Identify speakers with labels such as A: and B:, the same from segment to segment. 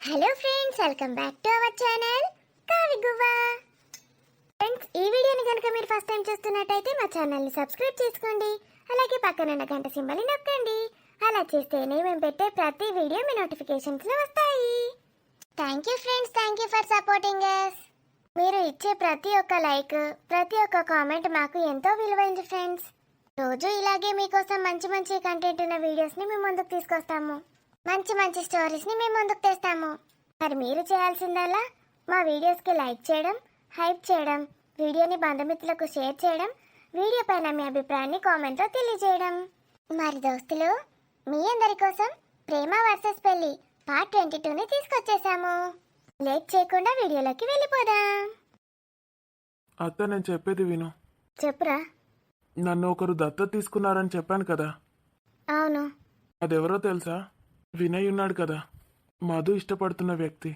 A: Hello friends, welcome back to our channel Kavi Guvva. Friends, ఈ వీడియోని కనుక మీరు ఫస్ట్ టైం చూస్తున్నట్టయితే మా ఛానల్ని సబ్స్క్రైబ్ చేసుకోండి. అలాగే పక్కన ఉన్న గంట సింబల్ని నొక్కండి. అలా చేస్తేనే మేము పెట్టే ప్రతి వీడియో మీ నోటిఫికేషన్స్లో వస్తాయి. Thank you friends, thank you for supporting us. మీరు ఇచ్చే ప్రతి ఒక్క లైక్, ప్రతి ఒక్క కామెంట్ మాకు ఎంతో విలువైంది ఫ్రెండ్స్. రోజు ఇలాగే మీకోసం మంచి మంచి కంటెంట్ ఉన్న వీడియోస్ని మేము ముందుకు తీసుకొస్తాము. మంచి మంచి స్టోరీస్ని మేము ముందుకు తెస్తాము. మరి మీరు చేయాల్సిందల్లా మా వీడియోస్కి లైక్ చేయడం, హైప్ చేయడం, వీడియోని బంధుమిత్రులకు షేర్ చేయడం, వీడియో పైన మీ అభిప్రాయాన్ని కామెంట్లో తెలియజేయడం. మరి దోస్తులు, మీ అందరి కోసం ప్రేమ వర్సెస్ పెళ్లి పార్ట్ 22ని తీసుకొచ్చేసాము. లేట్ చేయకుండా వీడియోలోకి వెళ్ళిపోదాం.
B: అత్త, నేను చెప్పేది విను.
A: చెప్పురా.
B: నన్ను ఒకరు దత్తత తీసుకున్నారని చెప్పాను కదా,
A: అవును.
B: అదెవరో తెలుసా? వినయ్ ఉన్నాడు కదా, మధు ఇష్టపడుతున్న వ్యక్తి.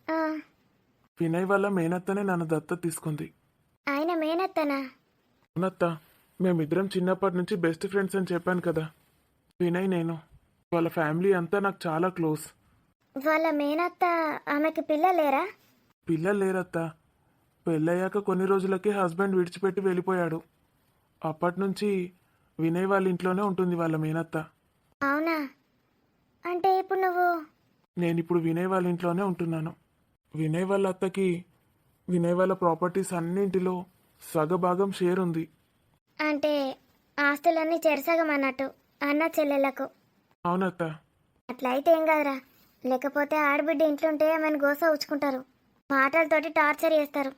A: ఆ,
B: వినయ్ వల్ల మేనత్తనే నన్ను దత్తత తీసుకుంది.
A: ఆయన మేనత్తనా?
B: అవునత్త, మేమిద్దరం చిన్నప్పటి నుంచి బెస్ట్ ఫ్రెండ్స్ అని చెప్పాను కదా. వినయ్, నేను, వాళ్ళ ఫ్యామిలీ అంతా నాకు చాలా క్లోజ్.
A: వాళ్ళ మేనత్త ఆమెకి పిల్లలేరా?
B: పిల్లలు లేరత్త. పెళ్ళయ్యాక కొన్ని రోజులకే హస్బెండ్ విడిచిపెట్టి వెళ్ళిపోయాడు. అప్పటి నుంచి వినయ్ వాళ్ళ ఇంట్లోనే ఉంటుంది వాళ్ళ మేనత్త.
A: అవునా? అంటే ఇప్పుడు నువ్వు
B: నేనిప్పుడు వినయ్ వాళ్ళ ఇంట్లోనే ఉంటున్నాను. వినయ్ వాళ్ళ అత్తకి వినయ్ వాళ్ళ ప్రాపర్టీస్ అన్నింటిలో సగభాగం షేర్ ఉంది.
A: అంటే ఆస్తులన్నీ చెరసగం అన్నట్టు అన్న చెల్లెళ్ళకు.
B: అవునత్త.
A: అట్లయితే ఏం కాదురా. లేకపోతే ఆడబిడ్డ ఇంట్లుంటే ఆమెను గోస ఉంచుకుంటారు, మాటలతోటి టార్చర్ చేస్తారు.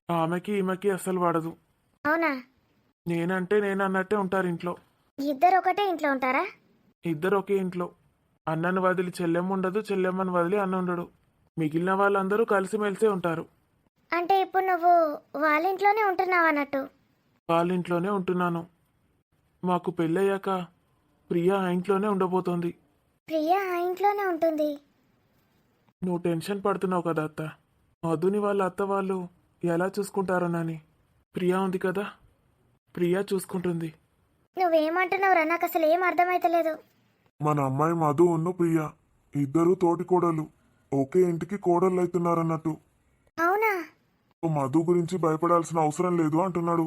B: ఆమెకి ఈమెకి అస్సలు పడదు.
A: అవునా?
B: నేనంటే నేనన్నట్టే ఉంటారు ఇంట్లో.
A: ఇద్దరు ఒకటే ఇంట్లో ఉంటారా?
B: ఇద్దరు ఒకే ఇంట్లో. అన్నను వదిలి చెల్లెమ్మ ఉండదు, చెల్లెమ్మను వదిలి అన్న ఉండడు. మిగిలిన వాళ్ళందరూ కలిసిమెలిసే ఉంటారు.
A: అంటే ఇప్పుడు నువ్వు వాళ్ళ ఇంట్లోనే ఉంటున్నావు అన్నట్టు.
B: వాళ్ళ ఇంట్లోనే ఉంటున్నాను. మాకు పెళ్ళయ్యాక ప్రియా ఆ ఇంట్లోనే ఉండబోతోంది.
A: ప్రియా ఆ ఇంట్లోనే ఉంటుంది.
B: నువ్వు టెన్షన్ పడుతున్నావు కదా అత్త. మధుని వాళ్ళ అత్త వాళ్ళు ఎలా చూసుకుంటారోనని. ప్రియా ఉంది కదా, ప్రియా చూసుకుంటుంది.
A: నువ్వేమంటున్నావురా? నాకు అసలు ఏం అర్థమైతలేదు.
C: మన అమ్మాయి మధు ఉన్ను ప్రియ ఇద్దరు తోటి కోడలు ఒకే ఇంటికి కోడళ్ళు అవుతున్నారన్నట్టు.
A: అవునా?
C: మధు గురించి భయపడాల్సిన అవసరం లేదు అంటున్నాడు.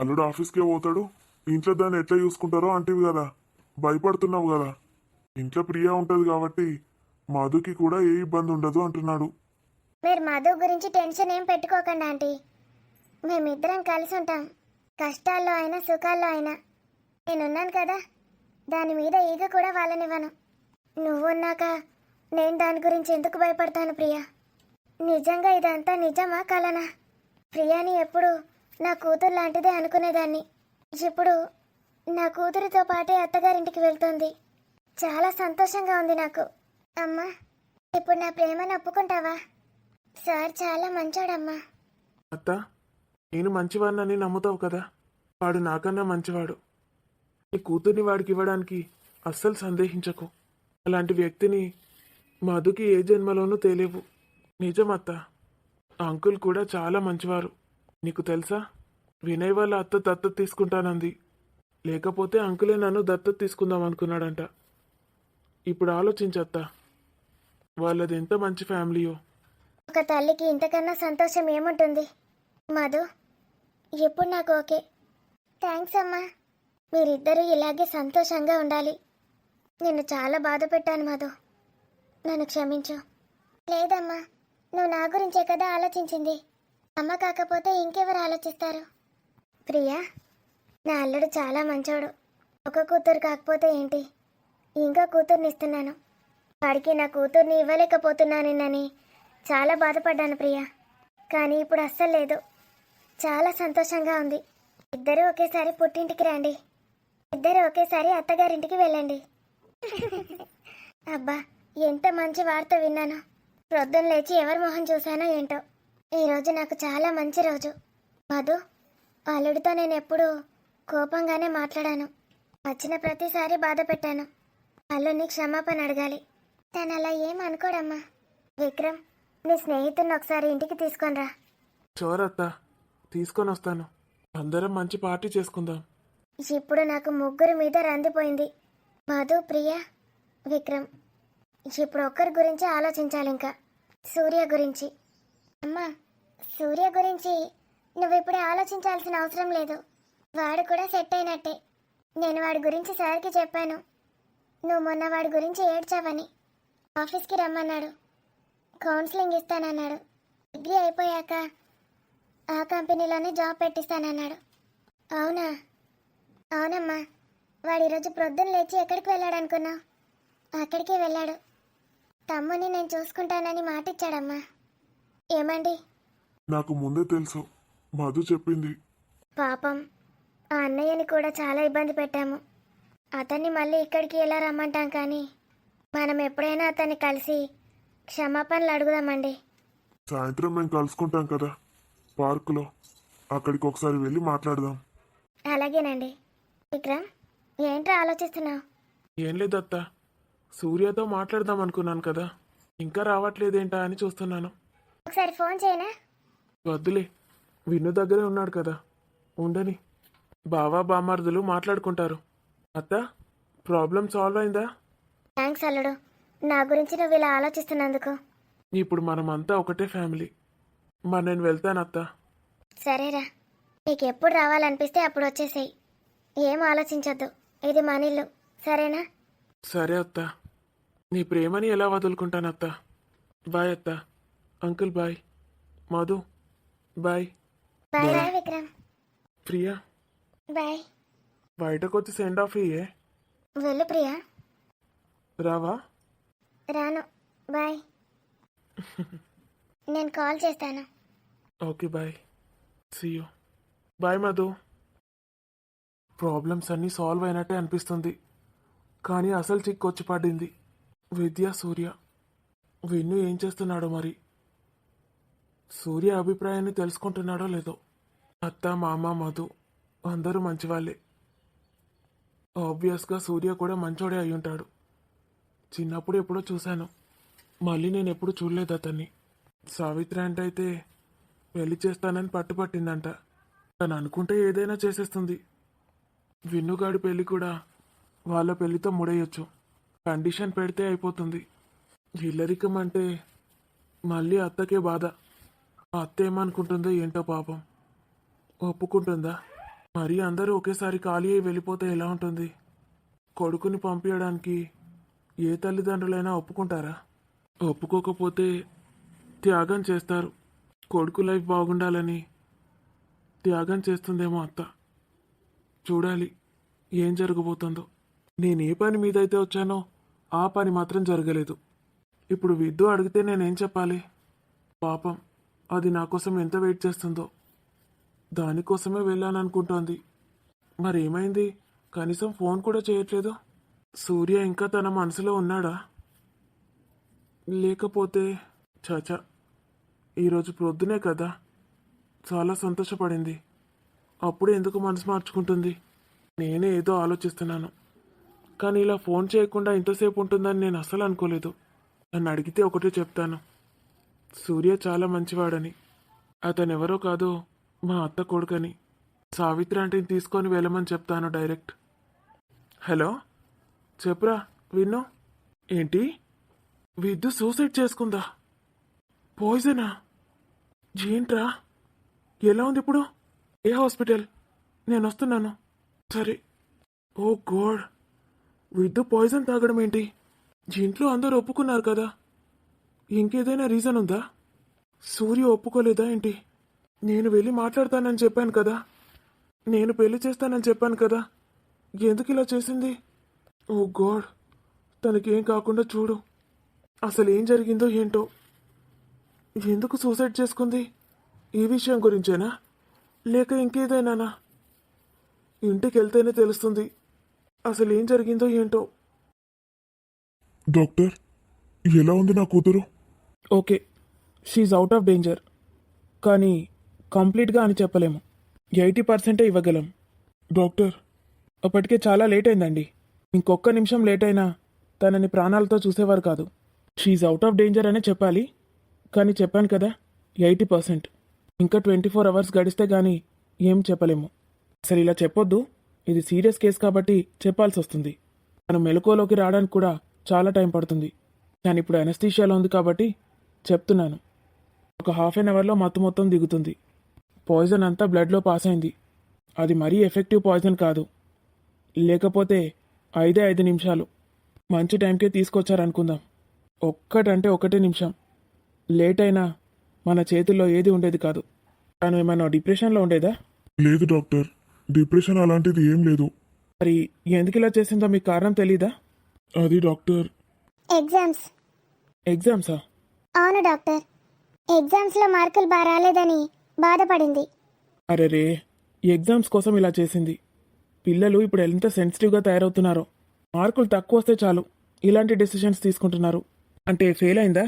C: అల్లుడు ఆఫీస్కే పోతాడు, ఇంట్లో దాన్ని ఎట్లా చూసుకుంటారో అంటివి కదా, భయపడుతున్నావు కదా. ఇంట్లో ప్రియ ఉంటది కాబట్టి మధుకి కూడా ఏ ఇబ్బంది ఉండదు అంటున్నాడు.
A: మీరు మధు గురించి టెన్షన్ ఏం పెట్టుకోకండి ఆంటీ. మేమిద్దరం కలిసి ఉంటాం, కష్టాల్లో అయినా సుఖాల్లో అయినా. నేనున్నాను కదా, దాని మీద ఈగ కూడా వాళ్ళనివ్వను. నువ్వున్నాక నేను దాని గురించి ఎందుకు భయపడతాను ప్రియా? నిజంగా ఇదంతా నిజమా కలనా? ప్రియాని ఎప్పుడు నా కూతురు లాంటిదే అనుకునేదాన్ని. ఇప్పుడు నా కూతురితో పాటే అత్తగారింటికి వెళ్తుంది. చాలా సంతోషంగా ఉంది నాకు. అమ్మా, ఇప్పుడు నా ప్రేమను ఒప్పుకుంటావా? సార్ చాలా మంచోడమ్మా.
B: అత్త, నేను మంచివాడినని నమ్ముతావు కదా. వాడు నాకన్నా మంచివాడు. నీ కూతుర్ని వాడికి ఇవ్వడానికి అస్సలు సందేహించకు. అలాంటి వ్యక్తిని మధుకి ఏ జన్మలోనూ తెలియవు. నిజం అత్త. అంకుల్ కూడా చాలా మంచివారు. నీకు తెలుసా, వినయ్ వాళ్ళ అత్త దత్తత తీసుకుంటానంది. లేకపోతే అంకులే నన్ను దత్తత తీసుకుందాం అనుకున్నాడంట. ఇప్పుడు ఆలోచించత్తా, వాళ్ళది ఎంత మంచి ఫ్యామిలీయో.
A: ఒక తల్లికి ఇంతకన్నా సంతోషం ఏముంటుంది? మధు, ఎప్పుడు నాకు ఓకే. థ్యాంక్స్ అమ్మా. మీరిద్దరూ ఇలాగే సంతోషంగా ఉండాలి. నిన్ను చాలా బాధ పెట్టాను మధు, నన్ను క్షమించు. లేదమ్మా, నువ్వు నా గురించే కదా ఆలోచించింది. అమ్మ కాకపోతే ఇంకెవరు ఆలోచిస్తారు? ప్రియా, నా అల్లుడు చాలా మంచోడు. ఒక కూతురు కాకపోతే ఏంటి, ఇంకా కూతుర్ని ఇస్తున్నాను. వాడికి నా కూతుర్ని ఇవ్వలేకపోతున్నానని చాలా బాధపడ్డాను ప్రియా. కానీ ఇప్పుడు అస్సలు లేదు, చాలా సంతోషంగా ఉంది. ఇద్దరూ ఒకేసారి పుట్టింటికి రండి, ఇద్దరు ఒకేసారి అత్తగారింటికి వెళ్ళండి. అబ్బా, ఎంత మంచి వార్త విన్నాను. ప్రొద్దున లేచి ఎవరి మొహం చూశానో ఏంటో. ఈరోజు నాకు చాలా మంచి రోజు. మధు, అల్లుడితో నేను ఎప్పుడూ కోపంగానే మాట్లాడాను. వచ్చిన ప్రతిసారి బాధ పెట్టాను. అల్లుడిని క్షమాపణ అడగాలి. తను అలా ఏం అనుకోడమ్మా. విక్రమ్, నీ స్నేహితుడిని ఒకసారి ఇంటికి తీసుకొనిరా.
B: చోరత్త, తీసుకొని వస్తాను. అందరం మంచి పార్టీ చేసుకుందాం.
A: ఇప్పుడు నాకు ముగ్గురు మీద రందిపోయింది. మధు, ప్రియ, విక్రమ్. ఇప్పుడు ఒక్కరి గురించి ఆలోచించాలి, ఇంకా సూర్య గురించి. అమ్మా, సూర్య గురించి నువ్వు ఇప్పుడే ఆలోచించాల్సిన అవసరం లేదు. వాడు కూడా సెట్ అయినట్టే. నేను వాడి గురించి సార్కి చెప్పాను. నువ్వు మొన్న వాడి గురించి ఏడ్చావని. ఆఫీస్కి రమ్మన్నాడు, కౌన్సిలింగ్ ఇస్తానన్నాడు. డిగ్రీ అయిపోయాక ఆ కంపెనీలోనే జాబ్ పెట్టిస్తానన్నాడు. అవునా? అవునమ్మా. వాడు ఈరోజు ప్రొద్దున లేచి ఎక్కడికి వెళ్ళాడు అనుకున్నావు? అక్కడికే వెళ్ళాడు. తమ్ముని నేను చూసుకుంటానని మాటిచ్చాడమ్మా. ఏమండి?
C: నాకు ముందే తెలుసు, మధు చెప్పింది.
A: పాపం, ఆ అన్నయ్యని కూడా చాలా ఇబ్బంది పెట్టాము. అతన్ని మళ్ళీ ఇక్కడికి ఎలా రమ్మంటాం, కానీ మనం ఎప్పుడైనా అతన్ని కలిసి క్షమాపణలు అడుగుదామండి.
C: సాయంత్రం మేము కలుసుకుంటాం కదా పార్కులో, అక్కడికి ఒకసారి వెళ్ళి మాట్లాడదాం.
A: అలాగేనండి. విక్రమ్, ఏంట్రా ఆలోచిస్తున్నావు?
B: ఏం లేదు అత్త, సూర్యతో మాట్లాడదాం అనుకున్నాను కదా, ఇంకా రావట్లేదేంటా అని చూస్తున్నాను.
A: ఒకసారి ఫోన్ చేయనా?
B: వద్దులే, విన్ను దగ్గరే ఉన్నాడు కదా, ఉండని. బావా బామార్దులు మాట్లాడుకుంటారు. అత్త, ప్రాబ్లం సాల్వ్ అయిందా?
A: థ్యాంక్స్ అల్లుడు, నా గురించి నువ్వు ఇలా ఆలోచిస్తున్నందుకు.
B: ఇప్పుడు మనమంతా ఒకటే ఫ్యామిలీ. మరి నేను వెళ్తాను అత్త.
A: సరేరా, నీకు ఎప్పుడు రావాలనిపిస్తే అప్పుడు వచ్చేసేయి. ఏం ఆలోచించొద్దు, ఇది మన ఇల్లు, సరేనా?
B: సరే అత్త, నీ ప్రేమని ఎలా వదులుకుంటాను అత్త. బాయ్ అత్త. Uncle bye. Madhu bye.
A: Bye రా విక్రమ్.
B: ప్రియా,
A: బాయ్.
B: బయటకు వచ్చి సెండ్ ఆఫ్ ఇయ్యే.
A: వెళ్ళు ప్రియా.
B: రావా?
A: రాను, బాయ్. నేను కాల్ చేస్తాను.
B: Okay bye, see you. Bye Madhu. Problems అన్నీ సాల్వ్ అయినట్టే అనిపిస్తుంది, కానీ అసలు చిక్కొచ్చి పడింది. విద్య, సూర్య. విన్ను ఏం చేస్తున్నాడో మరి. సూర్య అభిప్రాయాన్ని తెలుసుకుంటున్నాడో లేదో. అత్త, మామ, మధు అందరూ మంచివాళ్ళే. ఆబ్వియస్గా సూర్య కూడా మంచోడే అయి ఉంటాడు. చిన్నప్పుడు ఎప్పుడో చూశాను, మళ్ళీ నేను ఎప్పుడు చూడలేదు అతన్ని. సావిత్రి అంటే అయితే పెళ్లి చేస్తానని పట్టుపట్టిందంట. తను అనుకుంటే ఏదైనా చేసేస్తుంది. విన్నుగాడి పెళ్లి కూడా వాళ్ళ పెళ్లితో ముడేయొచ్చు. కండిషన్ పెడితే అయిపోతుంది. ఇల్లరికం అంటే మళ్ళీ అత్తకే బాధ. ఆ అత్త ఏమనుకుంటుందో ఏంటో పాపం. ఒప్పుకుంటుందా? మరీ అందరూ ఒకేసారి ఖాళీ అయి వెళ్ళిపోతే ఎలా ఉంటుంది? కొడుకుని పంపించడానికి ఏ తల్లిదండ్రులైనా ఒప్పుకుంటారా? ఒప్పుకోకపోతే త్యాగం చేస్తారు. కొడుకు లైఫ్ బాగుండాలని త్యాగం చేస్తుందేమో అత్త. చూడాలి ఏం జరగబోతుందో. నేను ఏ పని మీద అయితే వచ్చానో ఆ పని మాత్రం జరగలేదు. ఇప్పుడు విద్దు అడిగితే నేనేం చెప్పాలి? పాపం, అది నా కోసం ఎంత వెయిట్ చేస్తుందో. దానికోసమే వెళ్ళాననుకుంటోంది. మరేమైంది? కనీసం ఫోన్ కూడా చేయట్లేదు. సూర్య ఇంకా తన మనసులో ఉన్నాడా? లేకపోతే చాచా, ఈరోజు ప్రొద్దునే కదా చాలా సంతోషపడింది. అప్పుడే ఎందుకు మనసు మార్చుకుంటుంది? నేనే ఏదో ఆలోచిస్తున్నాను, కానీ ఇలా ఫోన్ చేయకుండా ఇంతసేపు ఉంటుందని నేను అస్సలు అనుకోలేదు. నన్ను అడిగితే ఒకటే చెప్తాను, సూర్య చాలా మంచివాడని. అతనెవరో కాదు, మా అత్త కొడుకని. సావిత్రి ఆంటీని తీసుకొని వెళ్ళమని చెప్తాను డైరెక్ట్. హలో, చెప్పురా విన్ను. ఏంటి? విద్దు సూసైడ్ చేసుకుందా? పాయిజనా? ఏంట్రా? ఎలా ఉంది ఇప్పుడు? ఏ హాస్పిటల్? నేను వస్తున్నాను. సరే. ఓ గాడ్, విద్దు పాయిజన్ తాగడం ఏంటి? ఇంట్లో అందరూ ఒప్పుకున్నారు కదా. ఇంకేదైనా రీజన్ ఉందా? సూర్య ఒప్పుకోలేదా ఏంటి? నేను వెళ్ళి మాట్లాడతానని చెప్పాను కదా. నేను పెళ్లి చేస్తానని చెప్పాను కదా. ఎందుకు ఇలా చేసింది? ఓ గాడ్, తనకేం కాకుండా చూడు. అసలు ఏం జరిగిందో ఏంటో. ఎందుకు సూసైడ్ చేసుకుంది? ఈ విషయం గురించేనా, లేక ఇంకేదైనానా? ఇంటికి వెళ్తేనే తెలుస్తుంది అసలు ఏం జరిగిందో ఏంటో.
C: డాక్టర్, ఎలా ఉంది నా కూతురు?
B: Okay, she's out of danger, కానీ కంప్లీట్గా అని చెప్పలేము. 80% ఇవ్వగలం.
C: డాక్టర్,
B: అప్పటికే చాలా లేట్ అయిందండి. ఇంకొక్క నిమిషం లేట్ అయినా తనని ప్రాణాలతో చూసేవారు కాదు. షీఈ్ అవుట్ ఆఫ్ డేంజర్ అనే చెప్పాలి, కానీ చెప్పాను కదా 80%. ఇంకా 24 అవర్స్ గడిస్తే కానీ ఏం చెప్పలేము. అసలు ఇలా చెప్పొద్దు, ఇది సీరియస్ కేసు కాబట్టి చెప్పాల్సి వస్తుంది. తను మెలకువలోకి రావడానికి కూడా చాలా టైం పడుతుంది. నేను ఇప్పుడు అనస్థీషియాలో ఉంది కాబట్టి చెప్తున్నాను. ఒక హాఫ్ అన్ అవర్లో మత్తు మొత్తం దిగుతుంది. పాయిజన్ అంతా బ్లడ్లో పాస్ అయింది. అది మరీ ఎఫెక్టివ్ పాయిజన్ కాదు. లేకపోతే 5 నిమిషాలు మంచి టైంకే తీసుకొచ్చారనుకుందాం. ఒక్కటంటే 1 నిమిషం లేట్ అయినా మన చేతుల్లో ఏది ఉండేది కాదు. తను ఏమైనా డిప్రెషన్లో ఉండేదా?
C: లేదు డాక్టర్, డిప్రెషన్ అలాంటిది ఏం లేదు.
B: మరి ఎందుకు ఇలా చేసిందో మీకు కారణం తెలీదా?
C: అది డాక్టర్,
A: ఎగ్జామ్స్.
B: ఎగ్జామ్సా?
A: అవును డాక్టర్, ఎగ్జామ్స్లో మార్కులు బాగా రాలేదని బాధపడింది.
B: అరే రే, ఎగ్జామ్స్ కోసం ఇలా చేసింది. పిల్లలు ఇప్పుడు ఎంత సెన్సిటివ్గా తయారవుతున్నారో. మార్కులు తక్కువ వస్తే చాలు ఇలాంటి డెసిషన్స్ తీసుకుంటున్నారు. అంటే ఫెయిల్ అయిందా?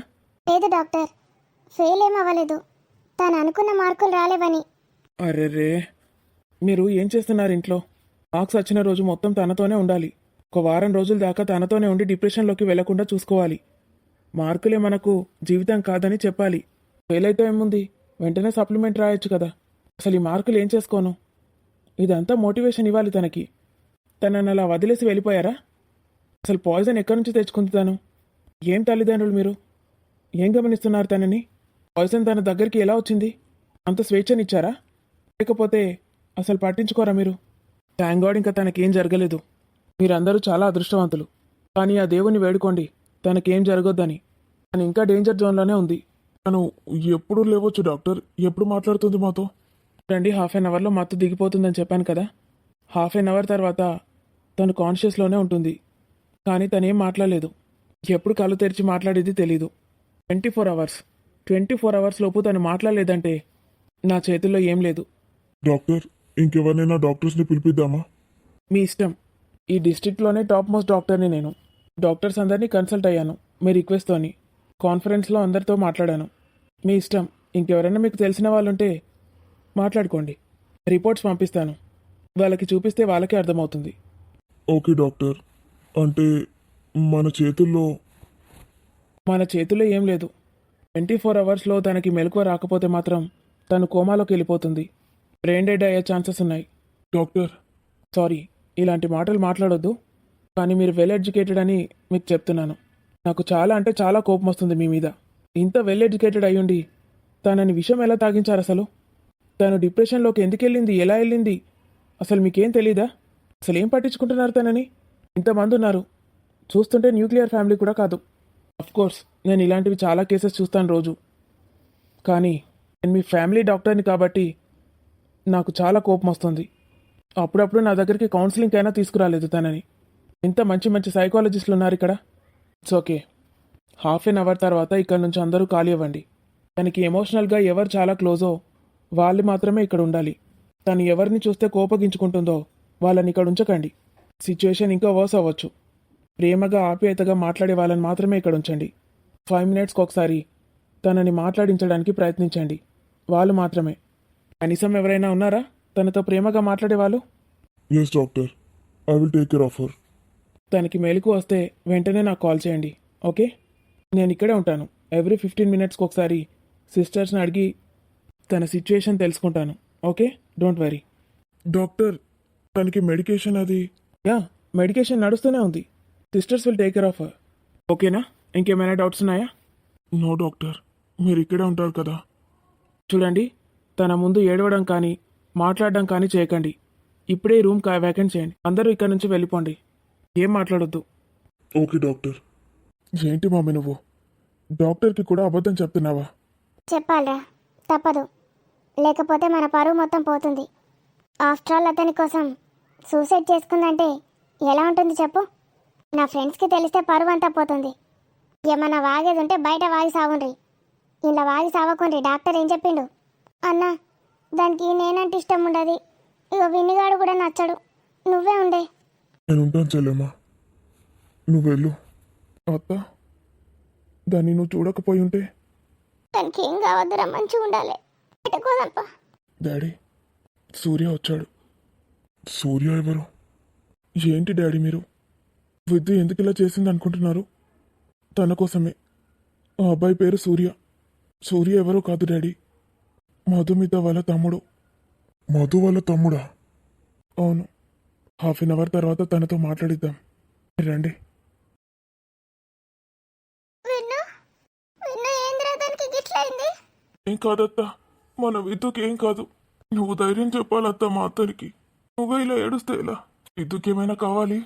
A: లేదు డాక్టర్, ఫెయిల్ ఏం అవ్వలేదు. తను అనుకున్న మార్కులు రాలేవని.
B: అరే రే, మీరు ఏం చేస్తున్నారు ఇంట్లో? మార్క్స్ వచ్చిన రోజు మొత్తం తనతోనే ఉండాలి. ఒక వారం రోజుల దాకా తనతోనే ఉండి డిప్రెషన్లోకి వెళ్లకుండా చూసుకోవాలి. మార్కులే మనకు జీవితం కాదని చెప్పాలి. ఫెయిల్ అయితే ఏముంది, వెంటనే సప్లిమెంట్ రాయొచ్చు కదా. అసలు ఈ మార్కులు ఏం చేసుకోను? ఇదంతా మోటివేషన్ ఇవ్వాలి తనకి. తనని అలా వదిలేసి వెళ్ళిపోయారా? అసలు పాయిజన్ ఎక్కడి నుంచి తెచ్చుకుంది తను? ఏం తల్లిదండ్రులు మీరు? ఏం గమనిస్తున్నారు తనని? పాయిజన్ తన దగ్గరికి ఎలా వచ్చింది? అంత స్వేచ్ఛనిచ్చారా? లేకపోతే అసలు పట్టించుకోరా మీరు? థ్యాంక్ గాడ్ ఇంకా తనకేం జరగలేదు. మీరందరూ చాలా అదృష్టవంతులు. కానీ ఆ దేవుని వేడుకోండి తనకేం జరగొద్దని. తను ఇంకా డేంజర్ జోన్లోనే ఉంది.
C: తను ఎప్పుడు లేవచ్చు డాక్టర్, ఎప్పుడు మాట్లాడుతుంది మాతో?
B: రండి, హాఫ్ అన్ అవర్లో మత్తు దిగిపోతుందని చెప్పాను కదా. హాఫ్ అన్ అవర్ తర్వాత తను కాన్షియస్లోనే ఉంటుంది. కానీ తనేం మాట్లాడలేదు. ఎప్పుడు కళ్ళు తెరిచి మాట్లాడేది తెలీదు. 24 అవర్స్ లోపు తను మాట్లాడలేదంటే నా చేతుల్లో ఏం లేదు.
C: డాక్టర్, ఇంకెవరినైనా డాక్టర్స్ని పిలిపిద్దామా?
B: మీ ఇష్టం. ఈ డిస్ట్రిక్ట్లోనే టాప్ మోస్ట్ డాక్టర్ని నేను. డాక్టర్స్ అందరినీ కన్సల్ట్ అయ్యాను మీ రిక్వెస్ట్తోని. కాన్ఫరెన్స్లో అందరితో మాట్లాడాను. మీ ఇష్టం. ఇంకెవరైనా మీకు తెలిసిన వాళ్ళుంటే మాట్లాడుకోండి. రిపోర్ట్స్ పంపిస్తాను. వాళ్ళకి చూపిస్తే వాళ్ళకే అర్థమవుతుంది.
C: ఓకే డాక్టర్, అంటే మన చేతుల్లో
B: ఏం లేదు. 24 అవర్స్లో తనకి మెలకువ రాకపోతే మాత్రం తను కోమాలోకి వెళ్ళిపోతుంది. బ్రెయిన్ డెడ్ అయ్యే ఛాన్సెస్ ఉన్నాయి.
C: డాక్టర్,
B: సారీ, ఇలాంటి మాటలు మాట్లాడొద్దు. కానీ మీరు వెల్ ఎడ్యుకేటెడ్ అని మీకు చెప్తున్నాను. నాకు చాలా అంటే చాలా కోపం వస్తుంది మీ మీద. ఇంత వెల్ ఎడ్యుకేటెడ్ అయ్యుండి తనని విషయం ఎలా తాగించారు అసలు? తను డిప్రెషన్లోకి ఎందుకు వెళ్ళింది, ఎలా వెళ్ళింది అసలు మీకేం తెలీదా? అసలు ఏం పట్టించుకుంటున్నారు తనని? ఇంతమంది ఉన్నారు. చూస్తుంటే న్యూక్లియర్ ఫ్యామిలీ కూడా కాదు. కోర్స్ నేను ఇలాంటివి చాలా కేసెస్ చూస్తాను రోజు. కానీ నేను మీ ఫ్యామిలీ డాక్టర్ని కాబట్టి నాకు చాలా కోపం వస్తుంది. అప్పుడప్పుడు నా దగ్గరికి కౌన్సిలింగ్ అయినా తీసుకురాలేదు తనని. ఇంత మంచి మంచి సైకాలజిస్టులు ఉన్నారు ఇక్కడ. It's okay. Half an hour తర్వాత ఇక్కడ నుంచి అందరూ ఖాళీ అవ్వండి. తనకి ఎమోషనల్గా ఎవరు చాలా క్లోజో వాళ్ళు మాత్రమే ఇక్కడ ఉండాలి. తను ఎవరిని చూస్తే కోపగించుకుంటుందో వాళ్ళని ఇక్కడ ఉంచకండి. సిచ్యువేషన్ ఇంకా వర్స్ అవ్వచ్చు. ప్రేమగా ఆప్యాయతగా మాట్లాడే వాళ్ళని మాత్రమే ఇక్కడ ఉంచండి. 5 మినిట్స్కి ఒకసారి తనని మాట్లాడించడానికి ప్రయత్నించండి. వాళ్ళు మాత్రమే. కనీసం ఎవరైనా ఉన్నారా తనతో ప్రేమగా మాట్లాడేవాళ్ళు?
C: Yes doctor, I will take care of her.
B: తనకి మెలకు వస్తే వెంటనే నాకు కాల్ చేయండి. ఓకే, నేను ఇక్కడే ఉంటాను. ఎవ్రీ 15 మినిట్స్కి ఒకసారి సిస్టర్స్ని అడిగి తన సిచ్యువేషన్ తెలుసుకుంటాను. Okay, don't worry.
C: డాక్టర్, తనకి మెడికేషన్ అది?
B: యా, మెడికేషన్ నడుస్తూనే ఉంది. Sisters will take care of her. ఓకేనా? ఇంకేమైనా డౌట్స్ ఉన్నాయా?
C: నో డాక్టర్, మీరు ఇక్కడే ఉంటారు కదా.
B: చూడండి, తన ముందు ఏడవడం కానీ మాట్లాడడం కానీ చేయకండి. ఇప్పుడే ఈ రూమ్ వ్యాకెంట్ చేయండి. అందరూ ఇక్కడ నుంచి వెళ్ళిపోండి. ఏం మాట్లాడొద్దు.
C: Okay doctor.
B: ఏంటి మమ్మీ నువ్వు డాక్టర్కి కూడా అబద్ధం చెప్తున్నావా?
A: చెప్పాలరా, తప్పదు. లేకపోతే మన పరువు మొత్తం పోతుంది. ఆఫ్టర్ ఆల్ అతని కోసం సూసైడ్ చేసుకుందంటే ఎలా ఉంటుంది చెప్పు? నా ఫ్రెండ్స్కి తెలిస్తే పరువు అంతా పోతుంది. ఏమన్నా వాగేది ఉంటే బయట వాగి సాగుండ్రి, ఇలా వాగి సావకుండ్రి. డాక్టర్ ఏం చెప్పిండు? అన్నా, దానికి నేనంటే ఇష్టం ఉండదు. ఇక విన్నిగాడు కూడా నచ్చడు. నువ్వే ఉండే.
C: నేను ఉంటాను చెల్లెమ్మా, నువ్వు వెళ్ళు.
B: అత్త, దాన్ని నువ్వు చూడకపోయి ఉంటే.
A: దానికి ఏం కావద్దురా, మంచిగా ఉండాలి. పెట్టుకోదప్ప.
B: డాడీ, సూర్య వచ్చాడు.
C: సూర్య ఎవరు?
B: ఏంటి డాడీ మీరు? విద్య ఎందుకు ఇలా చేసింది అనుకుంటున్నారు? తన కోసమే. ఆ అబ్బాయి పేరు సూర్య. సూర్య ఎవరో కాదు డాడీ, మధుమిత వాళ్ళ తమ్ముడు.
C: మధు వాళ్ళ తమ్ముడా?
B: అవును. హాఫ్ అన్ అవర్ తర్వాత తనతో మాట్లాడిద్దాం. రండి. ఏం కాదత్తా, మన విద్యుకి ఏం కాదు. నువ్వు ధైర్యం చెప్పాలత్తా మా అత్తరికి. నువ్వే ఇలా ఏడుస్తే ఎలా? విద్యుకి ఏమైనా కావాలి,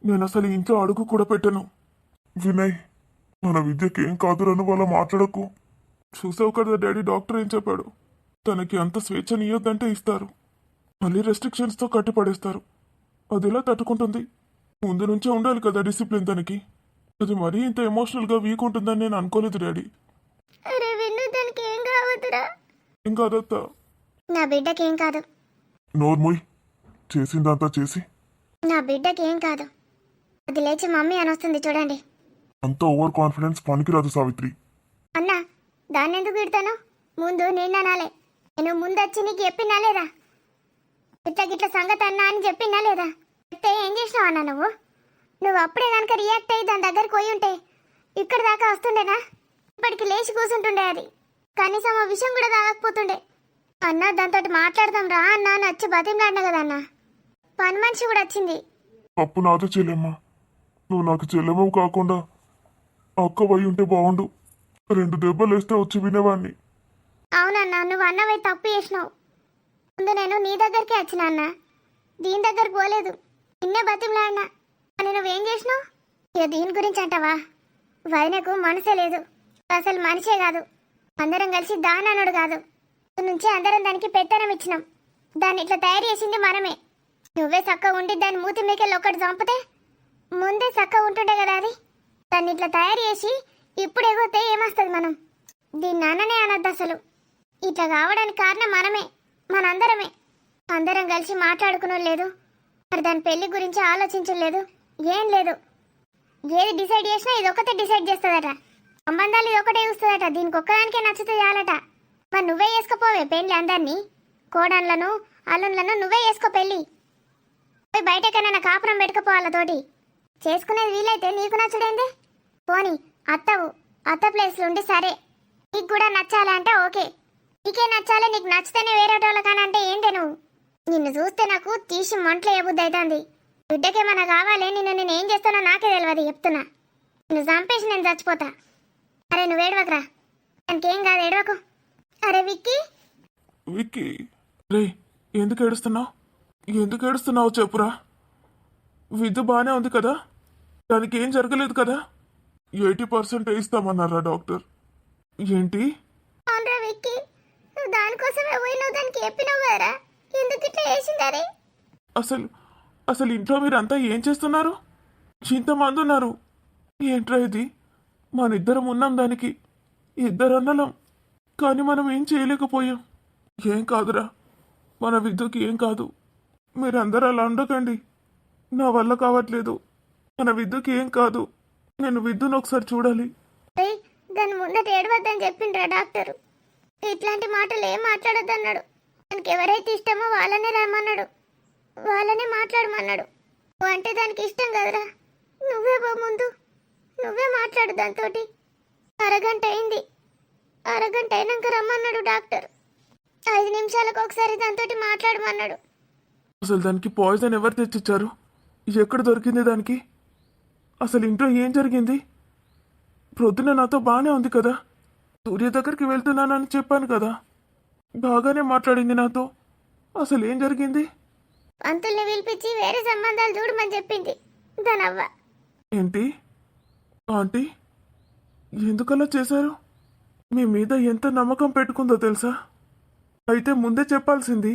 B: నేను అసలు ఇంట్లో అడుగు కూడా పెట్టను.
C: వినయ్, మన విద్యకి ఏం కాదురని వాళ్ళ మాట్లాడకు.
B: చూసావు కదా డాడీ, డాక్టర్ ఏం చెప్పాడు? తనకి అంత స్వేచ్ఛనియొద్దంటే ఇస్తారు, మళ్ళీ రెస్ట్రిక్షన్స్తో కట్టిపడేస్తారు. అది ఎలా తట్టుకుంటుంది? ముందు నుంచే ఉండాలి కదా డిసిప్లిన్ తనకి. అది మరీ ఇంత ఎమోషనల్గా వీక్ ఉంటుందని నేను అనుకోలేదు డాడీ.
A: అరే విన్ను, దానికి ఏం కావద్దురా.
B: ఏం కాదత్తా.
A: నా బిడ్డకి ఏం కాదు.
C: నోర్ముయ్, చేసిందంతా చేసి
A: నా బిడ్డకి ఏం కాదు. అది లేచి మమ్మీ అని వస్తుంది చూడండి.
C: అంత ఓవర్ కాన్ఫిడెన్స్ పనికిరాదు సావిత్రి.
A: అన్నా, దాన్ని ఎందుకు తిడతాను? ముందు నిన్ననాలే. నేను ముందు వచ్చి నీకు చెప్పినా లేదా? ఇట్లా గిట్ల సంగతి అన్నా అని చెప్పినా లేదా? చెప్తే ఏం చేసినావు అన్నా నువ్వు అప్పుడే కనుక రియాక్ట్ అయ్యి దాని దగ్గరికి పోయి ఉంటే ఇక్కడ దాకా వస్తుండేనా? ఇప్పటికి లేచి కూర్చుంటుండే. అది కనీసం ఆ విషయం కూడా తాగకపోతుండే. అన్నా దాంతో మాట్లాడదాం రా అన్నా అని వచ్చి బతిమలాడినా కదా అన్న. పని మనిషి కూడా వచ్చింది.
C: తప్పు నాతో చెల్లెమ్మ. నువ్వు నాకు చెల్లెమ్మవు కాకుండా అక్క పోయి ఉంటే బాగుండు. 2 దెబ్బలు వేస్తే వచ్చి వినేవాడిని.
A: అవునన్నా, నువ్వు అన్నవే తప్పు చేసినావు. ముందు నేను నీ దగ్గరికి వచ్చిన అన్న, దీని దగ్గరికి పోలేదు. నిన్నే బతిమలాడినా. అని నువ్వేం చేసినావు? ఇక దీని గురించి అంటావా? వైనకు మనసే లేదు, అసలు మనిషే కాదు. అందరం కలిసి దాని అన్నాడు కాదు. నుంచి అందరం దానికి పెత్తనం ఇచ్చినాం. దాన్ని ఇట్లా తయారు చేసింది మనమే. నువ్వే చక్కగా ఉండి దాని మూతి మీకెళ్ళి ఒకటి చంపితే ముందే చక్కగా ఉంటుండే కదా. అది దాన్ని ఇట్లా తయారు చేసి ఇప్పుడు ఎగోతే ఏమొస్తుంది? మనం దీన్ని అన్ననే అనద్దు అసలు. ఇట్లా కావడానికి కారణం మనమే, మనందరమే. అందరం కలిసి మాట్లాడుకునే లేదు, మరి దాని పెళ్లి గురించి ఆలోచించలేదు, ఏం లేదు. ఏది డిసైడ్ చేసినా ఇది ఒకటే డిసైడ్ చేస్తుందట. సంబంధాలు ఇది ఒకటే చూస్తుందట. దీనికి ఒక్కదానికే నచ్చితే చాలట. మరి నువ్వే చేసుకోపోవే పెళ్లి అందరినీ, కోడన్లను అల్లుళ్ళను నువ్వే చేసుకో పెళ్ళి. పోయి బయటకైనా కాపురం పెట్టుకుపోవాలతోటి. చేసుకునేది వీలైతే నీకు నచ్చుడేంది? పోనీ అత్తవు, అత్త ప్లేస్లో ఉండి సరే నీకు కూడా నచ్చాలి అంటే ఓకే. నీకే నచ్చాలి, నీకు నచ్చితేనే వేరే వాళ్ళకానంటే ఏంటి నువ్వు? నిన్ను చూస్తే నాకు తీసి మంటలు ఏబుద్ది అవుతుంది. బిడ్డకేమన్నా కావాలి, నేను ఏం చేస్తానో నాకే తెలియదు చెప్తున్నా. నిన్ను చంపేసి నేను చచ్చిపోతా. అరే నువ్వు ఏడవకరా, దానికేం కాదు, ఏడవకు. అరే విక్కీ,
B: విక్కీ, రే ఎందుకు ఏడుస్తున్నావు? ఎందుకు ఏడుస్తున్నావు చెప్పురా. విద్య బాగానే ఉంది కదా, దానికి ఏం జరగలేదు కదా? 80% ఇస్తామన్నారా డాక్టర్? ఏంటి?
A: అవునరా విక్కీ, నువ్వు దానికోసమే పోయినావు, దానికి చెప్పినావు కదరా, ఎందుకు ఇట్లా చేసిందరే?
B: అసలు ఇంట్లో మీరంతా ఏం చేస్తున్నారు? ఇంతమంది ఉన్నారు. ఏంట్రా ఇది? మనిద్దరం ఉన్నాం దానికి, 2 అన్నలం. కానీ మనం ఏం చేయలేకపోయాం. ఏం కాదురా, మన విద్యుకి ఏం కాదు. మీరందరూ అలా ఉండకండి, నా వల్ల కావట్లేదు. మన విద్యుకి ఏం కాదు. నేను విద్యును ఒకసారి చూడాలి.
A: దాని ముందట ఏడవద్దని చెప్పిండ్రా డాక్టరు. ఇట్లాంటి మాటలు ఏం మాట్లాడొద్దన్నాడు. దానికి ఎవరైతే ఇష్టమో వాళ్ళనే రమ్మన్నాడు, వాళ్ళనే మాట్లాడమన్నాడు. నువ్వు అంటే దానికి ఇష్టం కదరా, నువ్వే పో ముందు, నువ్వే మాట్లాడు దాంతోటి. అరగంట అయింది, అరగంట అయినాక రమ్మన్నాడు డాక్టర్. 5 నిమిషాలకు ఒకసారి దాంతోటి మాట్లాడమన్నాడు.
B: అసలు దానికి పాయిజన్ ఎవరు తెచ్చిచ్చారు? ఎక్కడ దొరికింది దానికి? అసలు ఇంట్లో ఏం జరిగింది? ప్రొద్దున నాతో బాగానే ఉంది కదా, సూర్య దగ్గరికి వెళ్తున్నానని చెప్పాను కదా, బాగానే మాట్లాడింది నాతో. అసలు ఏం జరిగింది?
A: పంతుల్ని పిలిపించి వేరే సంబంధాలు చూడమని చెప్పింది దానవ్వ.
B: ఏంటి ఆంటీ, ఎందుకలా చేశారు? మీ మీద ఎంత నమ్మకం పెట్టుకుందో తెలుసా? అయితే ముందే చెప్పాల్సింది.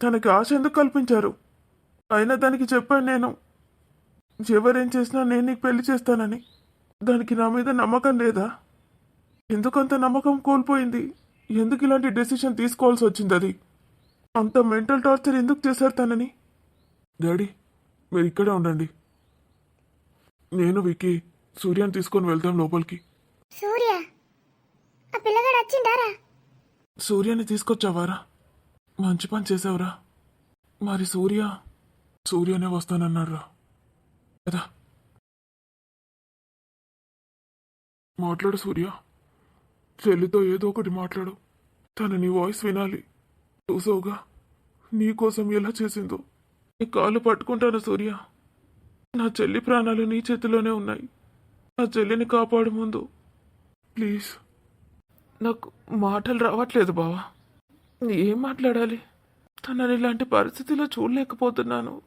B: తనకి ఆశ ఎందుకు కల్పించారు? అయినా దానికి చెప్పాను నేను, ఎవరేం చేసినా నేను నీకు పెళ్లి చేస్తానని. దానికి నా మీద నమ్మకం లేదా? ఎందుకంత నమ్మకం కోల్పోయింది? ఎందుకు ఇలాంటి డెసిషన్ తీసుకోవాల్సి వచ్చింది? అది అంత మెంటల్ టార్చర్ ఎందుకు చేశారు తనని? డాడీ, మీరు ఇక్కడే ఉండండి, నేను విక్కీ సూర్యాన్ని తీసుకొని వెళ్తాం లోపలికి.
A: సూర్య, ఆ పిల్లగాడు వచ్చిండారా?
B: సూర్యాన్ని తీసుకొచ్చావారా? మంచి పని చేసావురా. మరి సూర్యనే వస్తానన్నారా కదా? మాట్లాడు సూర్య, చెల్లితో ఏదో ఒకటి మాట్లాడు. తను నీ వాయిస్ వినాలి. చూసావుగా నీకోసం ఎలా చేసిందో. నీ కాళ్ళు పట్టుకుంటాను సూర్య. నా చెల్లి ప్రాణాలు నీ చేతిలోనే ఉన్నాయి. నా చెల్లిని కాపాడు ముందు ప్లీజ్. నాకు మాటలు రావట్లేదు బావా. ఏం మాట్లాడాలి? తనని ఇలాంటి పరిస్థితిలో చూడలేకపోతున్నాను.